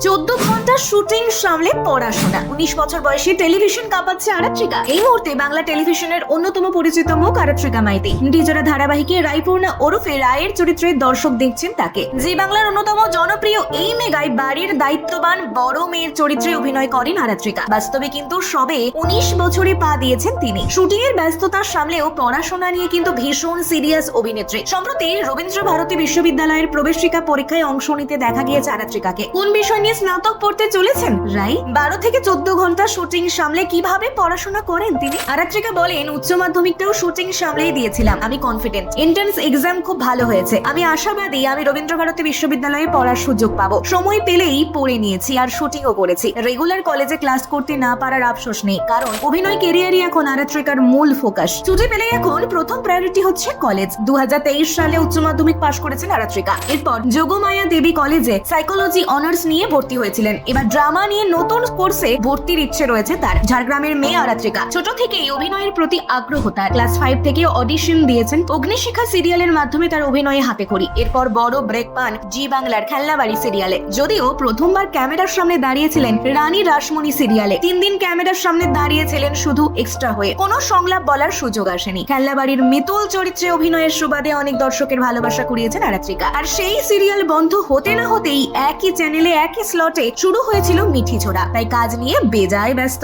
14 ঘন্টা শুটিং সামলে পড়াশোনা 19 বছর বয়সে টেলিভিশন কাঁপাচ্ছে আরাত্রিকা। এই মুহূর্তে বাংলা টেলিভিশনের অন্যতম পরিচিত মুখ আরাত্রিকা মাইতি। ডিজোরা ধারাবাহিকে রায়পূর্ণা ওরফে রায়ের চরিত্রে দর্শক দেখছেন তাকে। জি বাংলার অন্যতম জনপ্রিয় এই মেগায় বাড়ির দায়িত্ববান বড় মেয়ের চরিত্রে অভিনয় করেন আরাত্রিকা। বাস্তবে কিন্তু সবে 19 বছরে পা দিয়েছেন তিনি। শুটিং এর ব্যস্ততা সামলেও পড়াশোনা নিয়ে কিন্তু ভীষণ সিরিয়াস অভিনেত্রী। সম্প্রতি রবীন্দ্র ভারতী বিশ্ববিদ্যালয়ের প্রবেশিকা পরীক্ষায় অংশ নিতে দেখা গিয়েছে আরাত্রিকাকে। কোন বিষয় নিয়ে স্নাতক পড়তে চলেছেন রাই? 12 থেকে 14 ঘন্টা শুটিং সামলে কিভাবে পড়াশোনা করেন তিনি? আরাত্রিকা বলেন, উচ্চ মাধ্যমিকটাও শুটিং সামলেই দিয়েছিলাম। আমি কনফিডেন্ট। এন্ট্রান্স এক্সাম খুব ভালো হয়েছে। আমি আশাবাদী আমি রবীন্দ্র ভারতী বিশ্ববিদ্যালয়ে পড়ার সুযোগ পাবো। সময় পেলেই পড়ে নিয়েছি আর শুটিংও করেছি। রেগুলার কলেজে ক্লাস করতে না পারার আফসোস নেই, কারণ অভিনয় ক্যারিয়ারই এখন আরাত্রিকার মূল ফোকাস। ছুটি পেলেই এখন প্রথম প্রায়োরিটি হচ্ছে কলেজ। 2023 সালে উচ্চ মাধ্যমিক পাশ করেছেন আরাত্রিকা। এরপর যোগমায়া দেবী কলেজে সাইকোলজি অনার্স নিয়ে ভর্তি হয়েছিলেন। এবার ড্রামা নিয়ে নতুন কোর্সে ভর্তির ইচ্ছে রয়েছে তার। ঝাড়গ্রামের মেয়ে আরাত্রিকা। ছোট থেকেই অভিনয়ের প্রতি আগ্রহ তার। ক্লাস 5 থেকে অডিশন দিয়েছেন। অগ্নিশিখা সিরিয়ালের মাধ্যমে তার অভিনয়ে হাতে খড়ি। এরপর বড় ব্রেক পান জি বাংলার খেলনাবাড়ি সিরিয়ালে। যদিও প্রথমবার ক্যামেরার সামনে দাঁড়িয়েছিলেন রানী রাসমণি সিরিয়ালে। 3 দিন ক্যামেরার সামনে দাঁড়িয়েছিলেন শুধু এক্সট্রা হয়ে। কোনো সংলাপ বলার সুযোগ আসেনি। খেলনাবাড়ির মিতুল চরিত্রে অভিনয়ের সুবাদে অনেক দর্শকের ভালোবাসা কুড়িয়েছেন আরাত্রিকা। আর সেই সিরিয়াল বন্ধ হতে না হতেই একই চ্যানেলে একই স্লটে শুরু হয়েছিল মিঠি ছোড়া। তাই কাজ নিয়ে বেজায় ব্যস্ত।